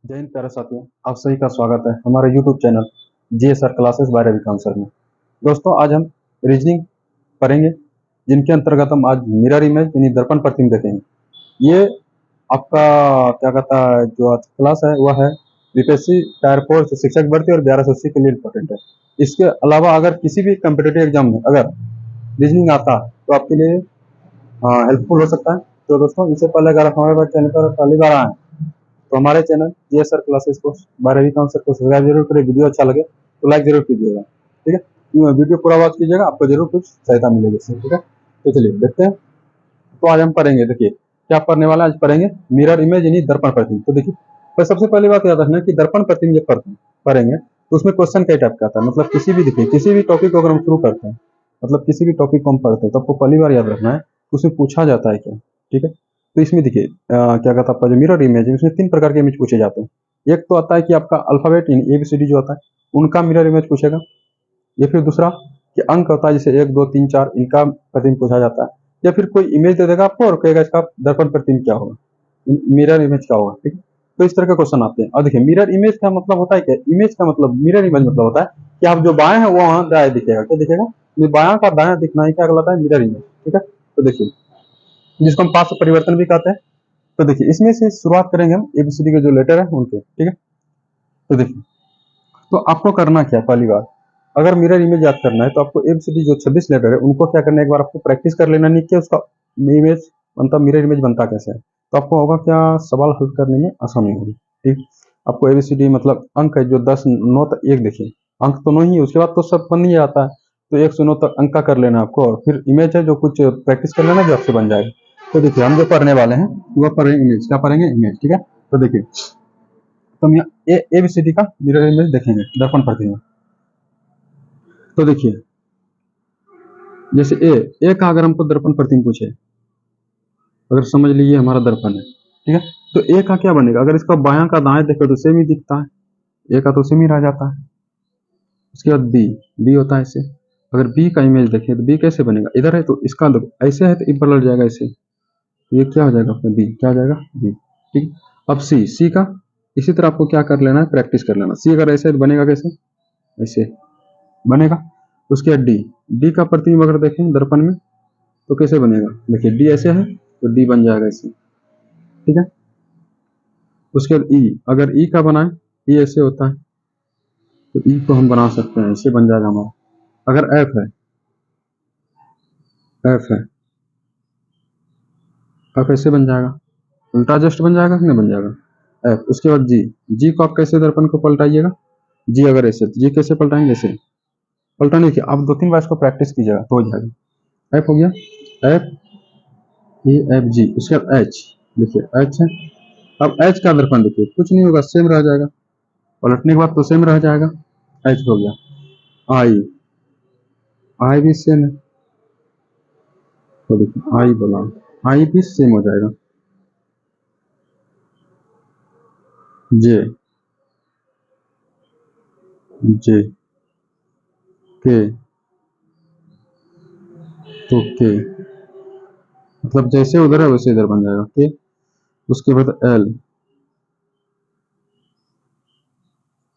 जय हिंद प्यारे साथियों, आप सभी का स्वागत है हमारे YouTube channel GSR classes by Ravi काउंसर में। दोस्तों, आज हम रीजनिंग पढ़ेंगे, जिनके अंतर्गत हम आज मिरर इमेज यानी दर्पण प्रतिबिंब देखेंगे। ये आपका क्या कहता है, जो आज क्लास है वह है बीपीएससी टायर 4 शिक्षक भर्ती और 1180 के लिए इम्पोर्टेंट है। इसके अलावा अगर किसी भी कम्पिटेटिव एग्जाम में अगर रीजनिंग आता है तो आपके लिए हेल्पफुल हो सकता है। तो दोस्तों, इससे पहले अगर आप हमारे चैनल पर पहली बार आए तो हमारे चैनल जीएसआर क्लासेस को 12वीं काउंसर को सब्सक्राइब जरूर करें। वीडियो अच्छा लगे तो लाइक जरूर कीजिएगा, ठीक है। वीडियो पूरा वॉच कीजिएगा, आपको जरूर कुछ सहायता मिलेगी इससे, ठीक है। तो चलिए देखते हैं। तो आज हम पढ़ेंगे, देखिए क्या पढ़ने वाला आज पढ़ेंगे मिरर इमेज यानी दर्पण प्रतिबिंब। तो देखिए, पर सबसे पहली बात याद रखना कि दर्पण प्रतिबिंब जब पढ़ेंगे तो उसमें क्वेश्चन कई टाइप का आता है। मतलब किसी भी देखिए किसी भी टॉपिक को अगर हम शुरू करते हैं, मतलब किसी भी टॉपिक को हम पढ़ते हैं तो आपको पहली बार याद रखना है कि उसमें पूछा जाता है क्या, ठीक है। तो इसमें देखिए क्या कहता है, आपका जो मिरर इमेज है उसमें 3 प्रकार के इमेज पूछे जाते हैं। एक तो आता है कि आपका अल्फाबेट ABCD जो आता है उनका मिरर इमेज पूछेगा, या फिर दूसरा कि अंक होता है जैसे 1 2 3 4 इनका प्रतिबिंब पूछा जाता है, या फिर कोई इमेज दे देगा आपको और कहेगा इसका दर्पण प्रतिबिंब क्या होगा, मिरर इमेज क्या होगा, ठीक है। तो इस तरह के क्वेश्चन आते हैं। और देखिए मिरर इमेज का मतलब होता है क्या, इमेज का मतलब मिरर इमेज मतलब होता है कि आप जो बाएं हैं वो वहां दाएं दिखेगा, क्या दिखेगा, बायां का दायां दिखना ही क्या कहलाता है, मिरर इमेज, ठीक है। तो देखिए, जिसको हम पार्श्व परिवर्तन भी कहते हैं। तो देखिए इसमें से शुरुआत करेंगे हम ABCD के जो लेटर है उनके, ठीक है। तो देखिए, तो आपको करना क्या है, पहली बार अगर मिरर इमेज याद करना है तो आपको ABCD जो 26 लेटर है उनको क्या करना है, एक बार आपको प्रैक्टिस कर लेना, नहीं कि उसका इमेज बनता, मिरर इमेज बनता कैसे है। तो आपको होगा क्या, सवाल हल करने में आसानी होगी, ठीक। आपको ABCD मतलब अंक है जो 10 9 तक, एक देखिए अंक तो नहीं है, उसके बाद तो सब बन नहीं आता है। तो 1 से 9 तक अंक का कर लेना आपको, और फिर इमेज है जो कुछ प्रैक्टिस कर लेना जो आपसे बन जाएगा। तो देखिए हम जो पढ़ने वाले हैं वो पढ़ेंगे इमेज, क्या पढ़ेंगे, इमेज, ठीक है। तो देखिए, तो हम यहाँ ABCD का मिरर इमेज देखेंगे दर्पण प्रतिबिंब। तो देखिए, जैसे ए का अगर हमको दर्पण प्रतिबिंब पूछे, अगर समझ लीजिए हमारा दर्पण है, ठीक है। तो ए का क्या बनेगा, अगर इसका बायां का दाएं देखे तो सेम ही दिखता है, ए का तो सेम ही रह जाता है। उसके बाद बी होता है ऐसे। अगर बी का इमेज देखें तो बी कैसे बनेगा, इधर है तो इसका ऐसे है तो ये पलट जाएगा ऐसे, तो ये क्या हो जाएगा अपना बी, क्या हो जाएगा बी, ठीक। अब सी का इसी तरह आपको क्या कर लेना है, प्रैक्टिस कर लेना। सी अगर ऐसे है तो बनेगा कैसे, ऐसे बनेगा। उसके बाद डी का प्रतिबिंब अगर देखें दर्पण में तो कैसे बनेगा, देखिए डी ऐसे है तो डी बन जाएगा ऐसे, ठीक है। उसके बाद ई, अगर ई का बनाए, ई ऐसे होता है तो ई को हम बना सकते हैं, ऐसे बन जाएगा हमारा। अगर एफ है, एफ ऐसे बन जाएगा, उल्टा जस्ट बन जाएगा कि नहीं बन जाएगा एफ। उसके बाद जी को आप कैसे दर्पण को पलटाइएगा, जी अगर ऐसे तो जी कैसे पलटाएंगे, ऐसे पलटाने की आप 2 3 बार इसको प्रैक्टिस कीजिएगा तो हो जाएगा। एफ हो गया, एफ ई एफ जी। उसके बाद एच, देखिए एच है। अब एच का दर्पण देखिए कुछ नहीं होगा, सेम रह जाएगा, पलटने के बाद तो सेम रह जाएगा। एच हो गया। आई, आई भी सेम है, तो देखिए आई बोला, आई भी सेम हो जाएगा। जे, जे के, तो के मतलब जैसे उधर है वैसे इधर बन जाएगा के। उसके बाद एल,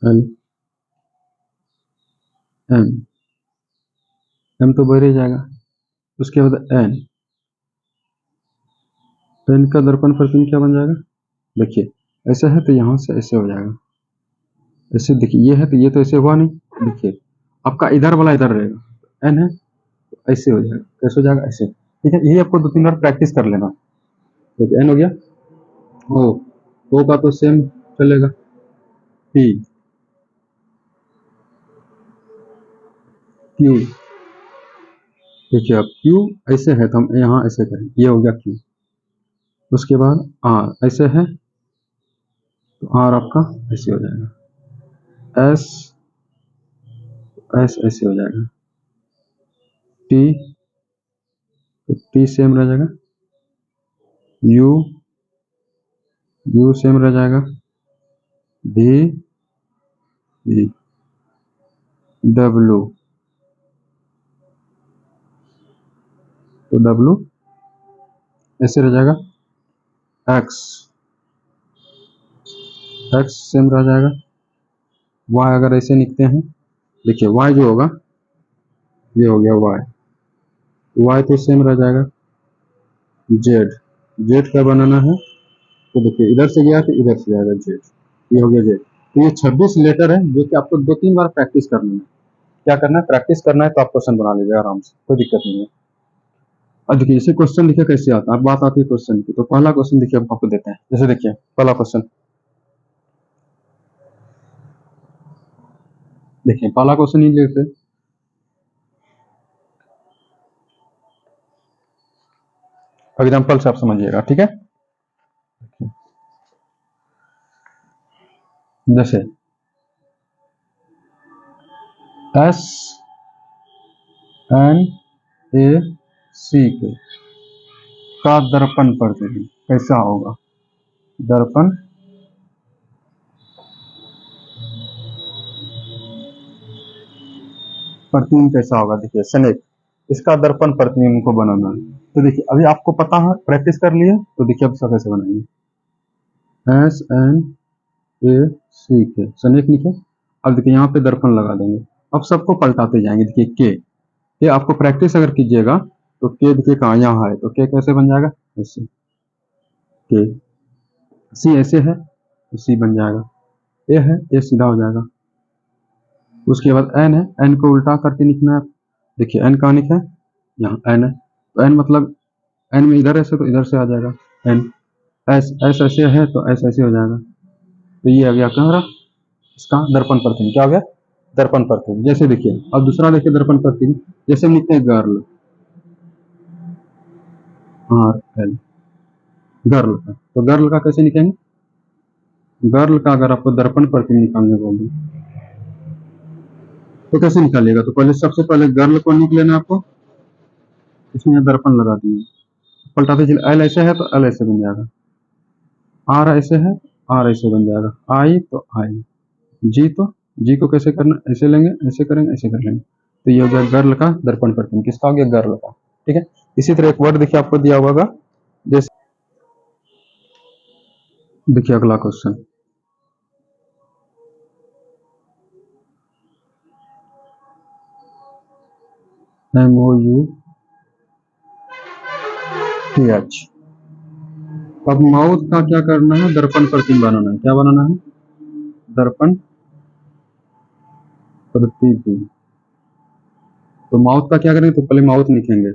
एल एम, एम तो बढ़ ही जाएगा। उसके बाद एन, एन का दर्पण प्रतिबिंब क्या बन जाएगा, देखिए ऐसा है तो यहाँ से ऐसे हो जाएगा, ऐसे देखिए ये है तो ये तो ऐसे हुआ नहीं, देखिए आपका इधर वाला इधर रहेगा, एन है तो ऐसे हो जाएगा, कैसे हो जाएगा, ऐसे, ठीक है। यही आपको 2 3 बार प्रैक्टिस कर लेना। देखिए एन हो गया, ओ का तो सेम चलेगा। पी, क्यू, देखिए अब क्यू ऐसे है तो हम यहाँ ऐसे करें, ये हो गया क्यू। उसके बाद आर ऐसे है तो आर आपका ऐसे हो जाएगा। एस, एस ऐसे हो जाएगा। टी, तो टी सेम रह जाएगा। यू, यू सेम रह जाएगा। वी, वी, डब्लू, तो डब्लू ऐसे रह जाएगा। एक्स, एक्स सेम रह जाएगा, वाई अगर ऐसे लिखते हैं, देखिए वाई जो होगा ये हो गया वाई, वाई तो सेम रह जाएगा, जेड, जेड का बनाना है तो देखिए इधर से गया तो इधर से जाएगा जेड, ये हो गया जेड। तो ये 26 लेटर है जो कि आपको 2-3 बार प्रैक्टिस करनी है। क्या करना है, प्रैक्टिस करना है तो आप क्वेश्चन बना लीजिएगा आराम से, कोई दिक्कत नहीं है। अब देखिए इसे क्वेश्चन लिखे कैसे आता है, अब बात आती है क्वेश्चन की। तो पहला क्वेश्चन देखिए हम आपको देते हैं, जैसे देखिए पहला क्वेश्चन, देखिए पहला क्वेश्चन ही लेते हैं। एग्जाम्पल से आप समझिएगा, ठीक है। जैसे एस एन ए सी के का दर्पण प्रतिबिंब कैसा होगा, दर्पण प्रतिबिंब कैसा होगा, देखिए स्नेक, इसका दर्पण प्रतिबिंब को बनाना है। तो देखिए अभी आपको पता है, प्रैक्टिस कर लिए, तो देखिए अब इसका कैसे बनाएंगे, एस एन ए सी के स्नेक लिखे। अब देखिए यहाँ पे दर्पण लगा देंगे, अब सबको पलटाते जाएंगे। देखिए के, ये आपको प्रैक्टिस अगर कीजिएगा तो के देखिए कहाँ यहाँ है, तो के कैसे बन जाएगा, ऐसे के, सी ऐसे है तो सी बन जाएगा, ए है ए सीधा हो जाएगा। उसके बाद एन है, एन को उल्टा करके लिखना है। देखिए एन कहाँ लिखा है, यहाँ एन है, तो एन मतलब एन में इधर ऐसे तो इधर से आ जाएगा एन, एस एस ऐसे है तो एस ऐसे हो जाएगा। तो ये आ गया कहाँ, इसका दर्पण प्रतिबिंब, क्या हो गया, दर्पण प्रतिबिंब। जैसे देखिए अब दूसरा देखिए दर्पण प्रतिबिंब, जैसे हम लिखते हैं गर्ल, आर एल, गर्ल का, तो गर्ल का कैसे लिखेंगे, गर्ल का अगर आपको दर्पण प्रतिबिंब निकालने को होगी तो कैसे निकालिएगा, तो पहले सबसे पहले गर्ल को लिख लेना आपको, इसमें दर्पण लगा दिए, पलटाते चलिए, एल ऐसे है तो एल ऐसे बन जाएगा, आर ऐसे है आर ऐसे बन जाएगा, आई तो आई, जी तो जी को कैसे करना, ऐसे लेंगे ऐसे करेंगे ऐसे कर लेंगे। तो ये हो गया गर्ल का दर्पण प्रतिबिंब, किसका हो गया, गर्ल का, ठीक है। इसी तरह एक वर्ड देखिए आपको दिया होगा, जैसे देखिए अगला क्वेश्चन, MOUTH, अब माउथ का क्या करना है, दर्पण प्रतिबिंब बनाना है, क्या बनाना है, दर्पण प्रतिबिंब। तो माउथ का क्या करेंगे, तो पहले माउथ लिखेंगे,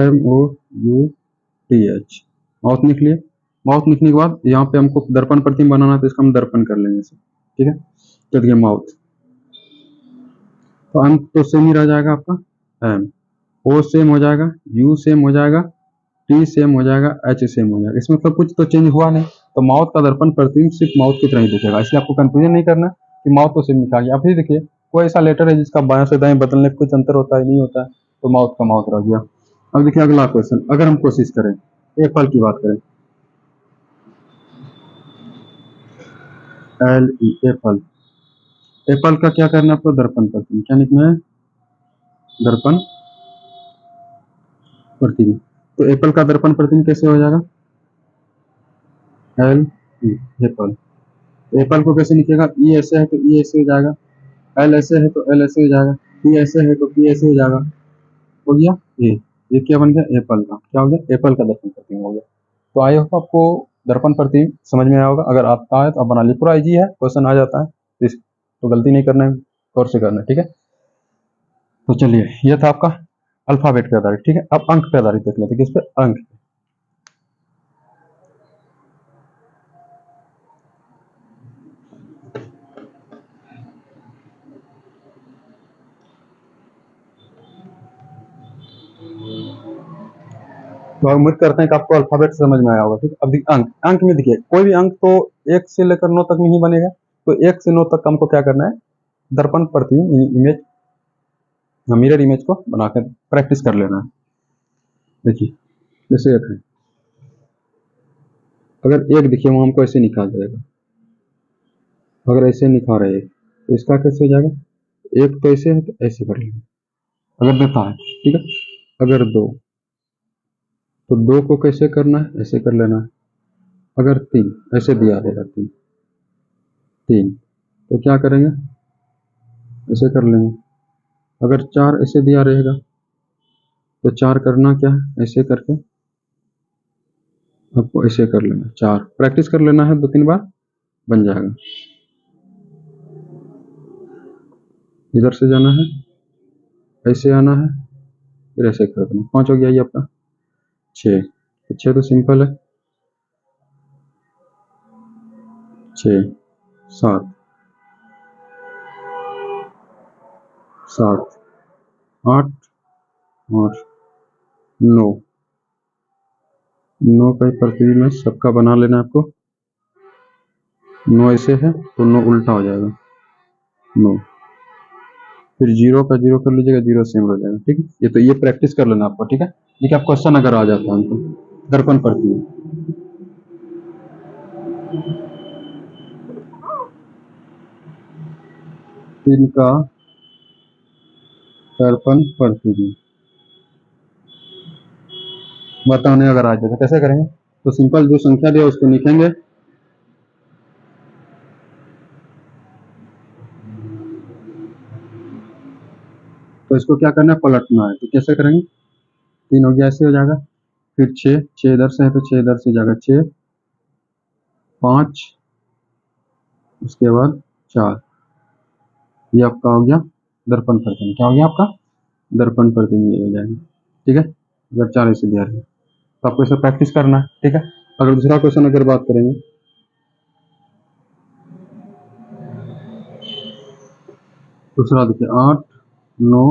MOUTH, माउथ लिख लिए। माउथ लिखने के बाद यहाँ पे हमको दर्पण प्रतिबिंब बनाना है, तो इसका हम दर्पण कर लेंगे इसे, ठीक है। तो देखिए माउथ, तो अंक तो सेम ही रह जाएगा आपका, एम, ओ सेम हो जाएगा, यू सेम हो जाएगा, टी सेम हो जाएगा, एच सेम हो जाएगा। इसमें मतलब कुछ तो चेंज हुआ नहीं, तो माउथ का दर्पण प्रतिबिंब सिर्फ माउथ की तरह ही दिखेगा, इसलिए आपको कंफ्यूजन नहीं करना कि माउथ तो सेम लिखा गया। अब फिर देखिए कोई ऐसा लेटर है जिसका बाएं से दाएं बदलने में कुछ अंतर होता है, नहीं होता है, तो माउथ का माउथ रह गया। अब देखिए अगला क्वेश्चन, अगर हम कोशिश करें एप्पल की बात करें, एल ई, एप्पल, एप्पल का क्या करना है आपको, दर्पण प्रतिबिंब, क्या लिखना है, दर्पण प्रतिबिंब। तो एप्पल का दर्पण प्रतिबिंब कैसे हो जाएगा, एल ई, एप्पल, एप्पल को कैसे लिखेगा, ई ऐसे है तो ई ऐसे हो जाएगा, एल ऐसे है तो एल ऐसे हो जाएगा, पी ऐसे है तो पी ऐसे हो जाएगा, हो गया ये क्या बन गया, एप्पल का, क्या हो गया, एप्पल का दर्पण प्रतिबिंब हो गया। तो आई होप आपको दर्पण प्रतिबिंब समझ में आया होगा, अगर आता है तो आप बना लीजिए, पूरा इजी है, क्वेश्चन आ जाता है, तो गलती नहीं करना है, गौर से करना है, ठीक है। तो चलिए ये था आपका अल्फाबेट पे आधारित, ठीक है। अब अंक पे आधारित देख लेते हैं, किस पे, अंक। तो उम्मीद करते हैं कि आपको अल्फाबेट समझ में आया होगा, ठीक है। अब देखिए अंक, अंक में देखिए कोई भी अंक तो 1 से लेकर 9 तक में ही बनेगा, तो 1 से 9 तक हमको क्या करना है, दर्पण प्रतिबिंब इमेज, मिरर इमेज को बनाकर प्रैक्टिस कर लेना है। देखिए जैसे एक है, अगर एक देखिए वो हमको ऐसे निकाल जाएगा, अगर ऐसे निकाल रहे हैं तो इसका कैसे हो जाएगा, एक तो ऐसे है तो ऐसे कर लेंगे, अगर देता है, ठीक है। अगर दो, तो दो को कैसे करना है, ऐसे कर लेना है, अगर 3 ऐसे दिया रहेगा, 3 3 तो क्या करेंगे, ऐसे कर लेंगे। अगर 4 ऐसे दिया रहेगा तो 4 करना क्या है, ऐसे करके आपको ऐसे कर लेना, 4 प्रैक्टिस कर लेना है, 2-3 बार बन जाएगा। इधर से जाना है, ऐसे आना है, फिर ऐसे कर देना। 5 हो गया ये आपका। 6 6 तो सिंपल है, 6 7 7 8 और 9 9 का प्रतिबिंब में सबका बना लेना आपको। 9 ऐसे है तो 9 उल्टा हो जाएगा, 9 फिर 0 का 0 कर लीजिएगा, 0 सेम हो जाएगा। ठीक है, ये तो ये प्रैक्टिस कर लेना आपको। ठीक है, देखिए आप क्वेश्चन अगर आ जाता है हमको, दर्पण प्रतिबिंब, इनका दर्पण प्रतिबिंब बताने अगर आ जाए तो कैसे करेंगे, तो सिंपल जो संख्या दिया उसको लिखेंगे, तो इसको क्या करना है, पलटना है। तो कैसे करेंगे, 3 हो गया, ऐसे हो जाएगा। फिर 6 इधर से है तो 6 इधर से जाएगा, 6 5 उसके बाद 4, ये आपका हो गया दर्पण प्रतिबिंब। क्या हो गया आपका, दर्पण प्रतिबिंब ये हो जाएगा। ठीक है, अगर 4 ऐसे दिया है तो आपको इसे प्रैक्टिस करना है। ठीक है, अगर दूसरा क्वेश्चन अगर बात करेंगे, दूसरा देखिए 8 9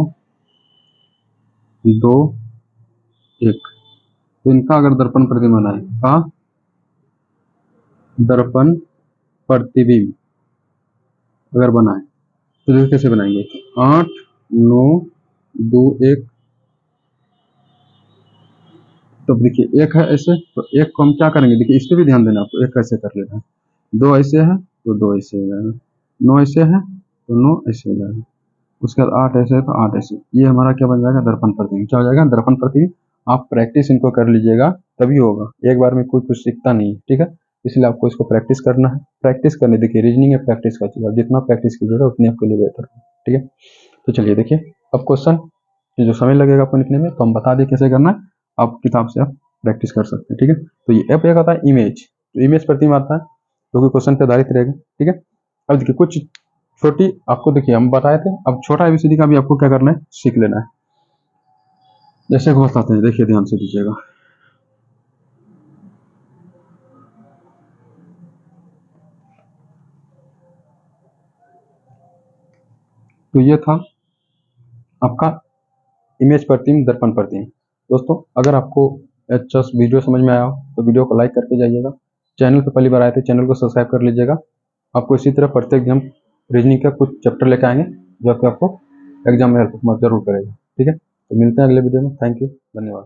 2 1, तो इनका अगर दर्पण प्रतिबिंब बनाए का दर्पण प्रतिबिंब अगर बनाए तो देखिए कैसे बनाएंगे, 8 9 2 1, तो देखिए 1 है ऐसे, तो 1 को हम क्या करेंगे, देखिए इस पे भी ध्यान देना आपको, 1 कैसे कर लेना है, 2 ऐसे है तो 2 ऐसे हो जाएगा, 9 ऐसे है तो 9 ऐसे हो जाएगा, उसके बाद 8 ऐसे है तो 8 ऐसे। ये हमारा क्या बन जाएगा, दर्पण प्रतिबिंब। क्या हो जाएगा, दर्पण प्रतिबिंब। आप प्रैक्टिस इनको कर लीजिएगा तभी होगा, एक बार में कोई कुछ सीखता नहीं है। ठीक है, इसलिए आपको इसको प्रैक्टिस करना है। प्रैक्टिस करने, देखिए रीजनिंग है प्रैक्टिस का चीज, आप जितना प्रैक्टिस कीजिएगा उतनी आपके लिए बेहतर है। ठीक है, तो चलिए देखिए अब क्वेश्चन, जो समय लगेगा आपको लिखने में तो हम बता दें कैसे करना है, आप किताब से आप प्रैक्टिस कर सकते हैं। ठीक है, तो ये ऐप एक आता है इमेज, तो इमेज प्रतिबिंब आता है जो कि क्वेश्चन पे आधारित रहेगा। ठीक है, अब देखिए कुछ छोटी आपको, देखिए हम बताए थे, अब छोटा एबीसीडी का भी आपको क्या करना है, सीख लेना है। जैसे को बताते हैं, देखिए ध्यान से दीजिएगा। तो ये था आपका इमेज प्रतिबिंब, दर्पण प्रतिबिंब। दोस्तों अगर आपको अच्छा वीडियो समझ में आया हो तो वीडियो को लाइक करके जाइएगा। चैनल पर पहली बार आए थे, चैनल को सब्सक्राइब कर लीजिएगा। आपको इसी तरह प्रत्येक दिन रीजनिंग का कुछ चैप्टर लेकर आएंगे जो कि आपको एग्जाम में हेल्प जरूर करेगा। ठीक है, तो मिलते हैं अगले वीडियो में। थैंक यू, धन्यवाद।